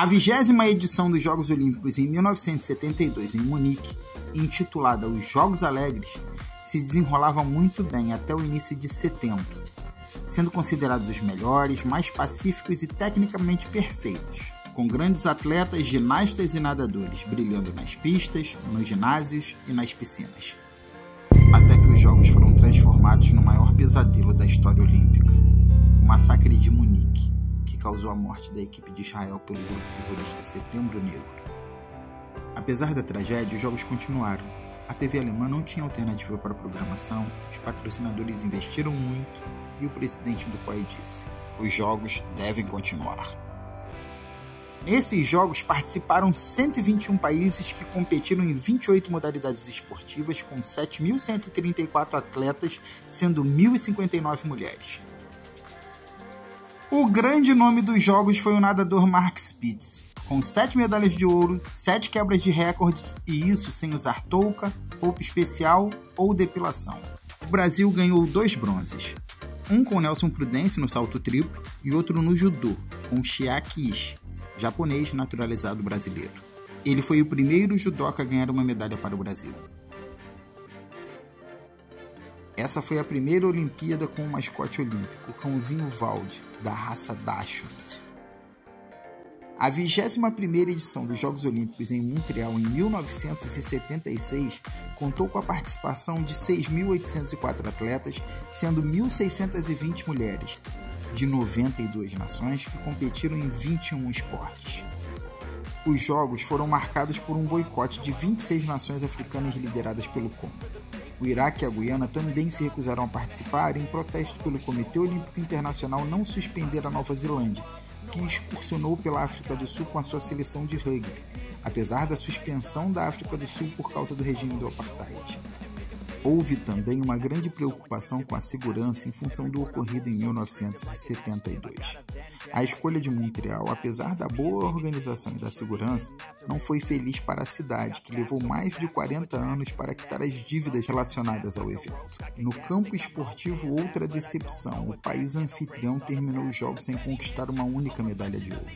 A 20ª edição dos Jogos Olímpicos em 1972 em Munique, intitulada Os Jogos Alegres, se desenrolava muito bem até o início de setembro, sendo considerados os melhores, mais pacíficos e tecnicamente perfeitos, com grandes atletas, ginastas e nadadores brilhando nas pistas, nos ginásios e nas piscinas. Até que os Jogos foram transformados no maior pesadelo da história olímpica, o massacre de Munique, que causou a morte da equipe de Israel pelo grupo terrorista Setembro Negro. Apesar da tragédia, os Jogos continuaram. A TV alemã não tinha alternativa para a programação, os patrocinadores investiram muito e o presidente do COI disse: os Jogos devem continuar. Nesses Jogos participaram 121 países que competiram em 28 modalidades esportivas com 7.134 atletas, sendo 1.059 mulheres. O grande nome dos Jogos foi o nadador Mark Spitz, com 7 medalhas de ouro, 7 quebras de recordes e isso sem usar touca, roupa especial ou depilação. O Brasil ganhou 2 bronzes, um com Nelson Prudence no salto triplo e outro no judô, com Chiaki Ishii, japonês naturalizado brasileiro. Ele foi o primeiro judoca a ganhar uma medalha para o Brasil. Essa foi a primeira Olimpíada com o mascote olímpico, o cãozinho Valde, da raça Dachshund. A 21ª edição dos Jogos Olímpicos em Montreal em 1976 contou com a participação de 6.804 atletas, sendo 1.620 mulheres, de 92 nações que competiram em 21 esportes. Os Jogos foram marcados por um boicote de 26 nações africanas lideradas pelo Congo. O Iraque e a Guiana também se recusaram a participar em protesto pelo Comitê Olímpico Internacional não suspender a Nova Zelândia, que excursionou pela África do Sul com a sua seleção de rugby, apesar da suspensão da África do Sul por causa do regime do apartheid. Houve também uma grande preocupação com a segurança em função do ocorrido em 1972. A escolha de Montreal, apesar da boa organização e da segurança, não foi feliz para a cidade, que levou mais de 40 anos para quitar as dívidas relacionadas ao evento. No campo esportivo, outra decepção: o país anfitrião terminou os Jogos sem conquistar uma única medalha de ouro.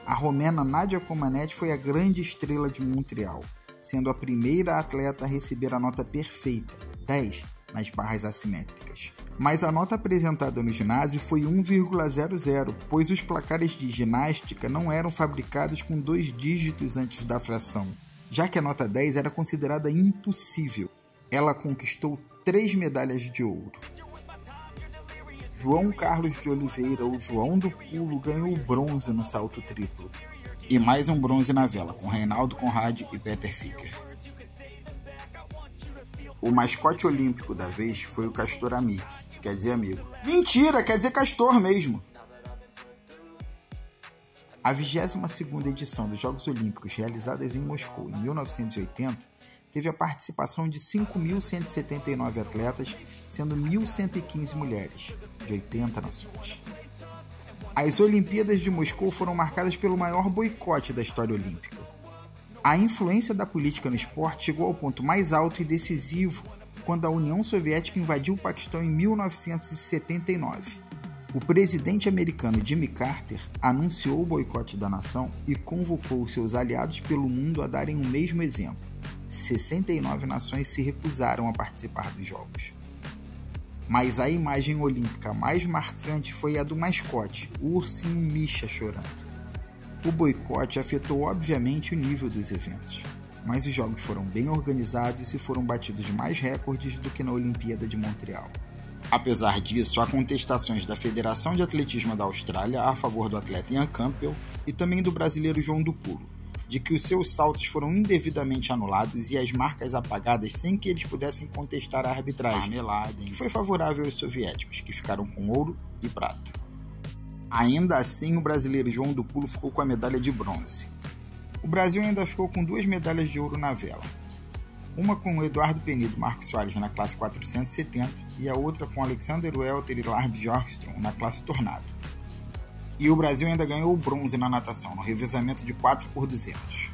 A romena Nadia Comaneci foi a grande estrela de Montreal, sendo a primeira atleta a receber a nota perfeita, 10, nas barras assimétricas. Mas a nota apresentada no ginásio foi 1,00, pois os placares de ginástica não eram fabricados com 2 dígitos antes da fração, já que a nota 10 era considerada impossível. Ela conquistou 3 medalhas de ouro. João Carlos de Oliveira, o João do Pulo, ganhou bronze no salto triplo. E mais um bronze na vela, com Reinaldo Conrad e Peter Ficker. O mascote olímpico da vez foi o castor Amick, quer dizer amigo. Mentira, quer dizer castor mesmo! A 22ª edição dos Jogos Olímpicos, realizadas em Moscou em 1980, teve a participação de 5.179 atletas, sendo 1.115 mulheres, de 80 nações. As Olimpíadas de Moscou foram marcadas pelo maior boicote da história olímpica. A influência da política no esporte chegou ao ponto mais alto e decisivo quando a União Soviética invadiu o Paquistão em 1979. O presidente americano Jimmy Carter anunciou o boicote da nação e convocou seus aliados pelo mundo a darem o mesmo exemplo. 69 nações se recusaram a participar dos Jogos. Mas a imagem olímpica mais marcante foi a do mascote, o ursinho Misha chorando. O boicote afetou obviamente o nível dos eventos, mas os Jogos foram bem organizados e foram batidos mais recordes do que na Olimpíada de Montreal. Apesar disso, há contestações da Federação de Atletismo da Austrália a favor do atleta Ian Campbell e também do brasileiro João do Pulo, de que os seus saltos foram indevidamente anulados e as marcas apagadas sem que eles pudessem contestar a arbitragem, que foi favorável aos soviéticos, que ficaram com ouro e prata. Ainda assim, o brasileiro João do Pulo ficou com a medalha de bronze. O Brasil ainda ficou com 2 medalhas de ouro na vela. Uma com o Eduardo Penido e Marcos Soares na classe 470 e a outra com Alexander Welter e Lars Bjorkström na classe Tornado. E o Brasil ainda ganhou o bronze na natação, no revezamento de 4x200.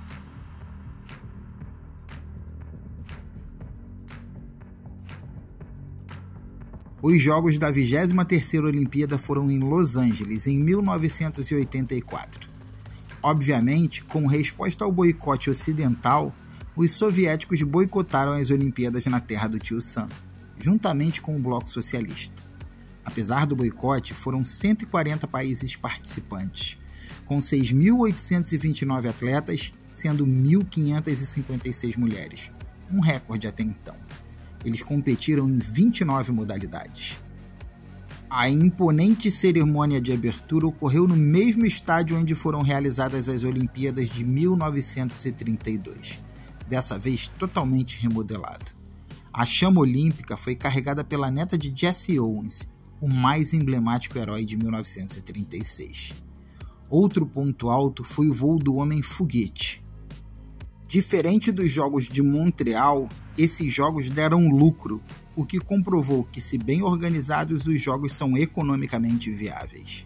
Os Jogos da 23ª Olimpíada foram em Los Angeles, em 1984. Obviamente, como resposta ao boicote ocidental, os soviéticos boicotaram as Olimpíadas na terra do tio Sam, juntamente com o Bloco Socialista. Apesar do boicote, foram 140 países participantes, com 6.829 atletas, sendo 1.556 mulheres, um recorde até então. Eles competiram em 29 modalidades. A imponente cerimônia de abertura ocorreu no mesmo estádio onde foram realizadas as Olimpíadas de 1932, dessa vez totalmente remodelado. A chama olímpica foi carregada pela neta de Jesse Owens, o mais emblemático herói de 1936. Outro ponto alto foi o voo do homem-foguete. Diferente dos Jogos de Montreal, esses jogos deram lucro, o que comprovou que, se bem organizados, os jogos são economicamente viáveis.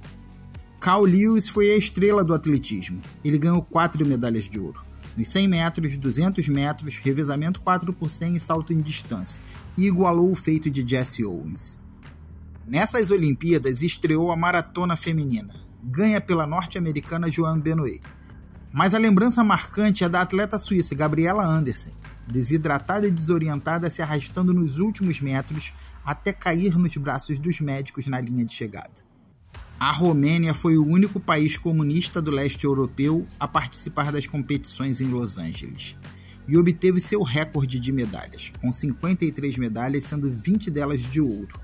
Carl Lewis foi a estrela do atletismo. Ele ganhou 4 medalhas de ouro, nos 100 metros, 200 metros, revezamento 4x100 e salto em distância, e igualou o feito de Jesse Owens. Nessas Olimpíadas estreou a maratona feminina, ganha pela norte-americana Joanne Benoit. Mas a lembrança marcante é da atleta suíça Gabriela Andersen, desidratada e desorientada, se arrastando nos últimos metros até cair nos braços dos médicos na linha de chegada. A Romênia foi o único país comunista do leste europeu a participar das competições em Los Angeles e obteve seu recorde de medalhas, com 53 medalhas, sendo 20 delas de ouro.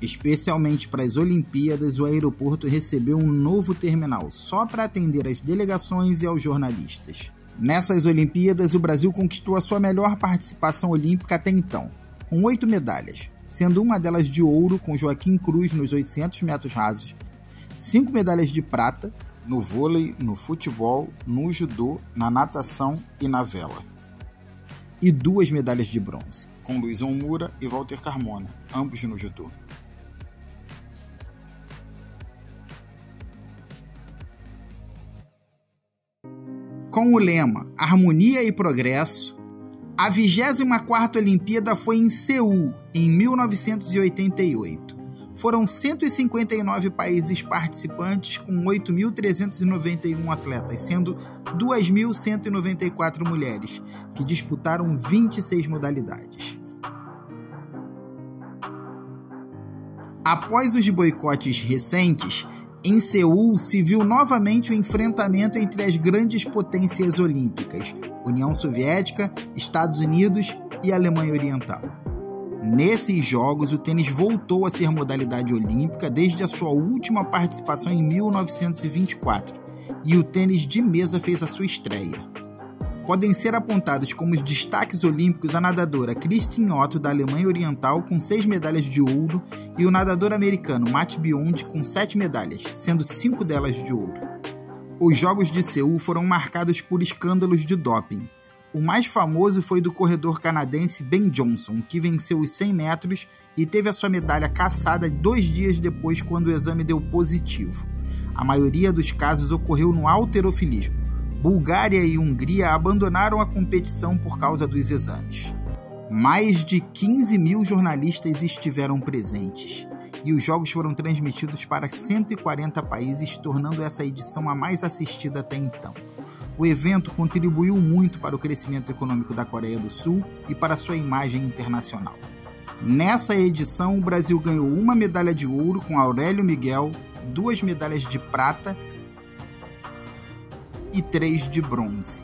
Especialmente para as Olimpíadas, o aeroporto recebeu um novo terminal só para atender às delegações e aos jornalistas. Nessas Olimpíadas, o Brasil conquistou a sua melhor participação olímpica até então, com 8 medalhas, sendo uma delas de ouro com Joaquim Cruz nos 800 metros rasos, 5 medalhas de prata no vôlei, no futebol, no judô, na natação e na vela, e 2 medalhas de bronze, com Luizão Mura e Walter Carmona, ambos no judô. Com o lema Harmonia e Progresso, a 24ª Olimpíada foi em Seul, em 1988. Foram 159 países participantes com 8.391 atletas, sendo 2.194 mulheres, que disputaram 26 modalidades. Após os boicotes recentes, em Seul se viu novamente o enfrentamento entre as grandes potências olímpicas, União Soviética, Estados Unidos e Alemanha Oriental. Nesses jogos, o tênis voltou a ser modalidade olímpica desde a sua última participação em 1924, e o tênis de mesa fez a sua estreia. Podem ser apontados como os destaques olímpicos a nadadora Christine Otto, da Alemanha Oriental, com 6 medalhas de ouro, e o nadador americano Matt Biondi, com 7 medalhas, sendo 5 delas de ouro. Os Jogos de Seul foram marcados por escândalos de doping. O mais famoso foi do corredor canadense Ben Johnson, que venceu os 100 metros e teve a sua medalha cassada 2 dias depois, quando o exame deu positivo. A maioria dos casos ocorreu no halterofilismo. Bulgária e Hungria abandonaram a competição por causa dos exames. Mais de 15.000 jornalistas estiveram presentes, e os jogos foram transmitidos para 140 países, tornando essa edição a mais assistida até então. O evento contribuiu muito para o crescimento econômico da Coreia do Sul e para sua imagem internacional. Nessa edição, o Brasil ganhou 1 medalha de ouro com Aurélio Miguel, 2 medalhas de prata e 3 de bronze.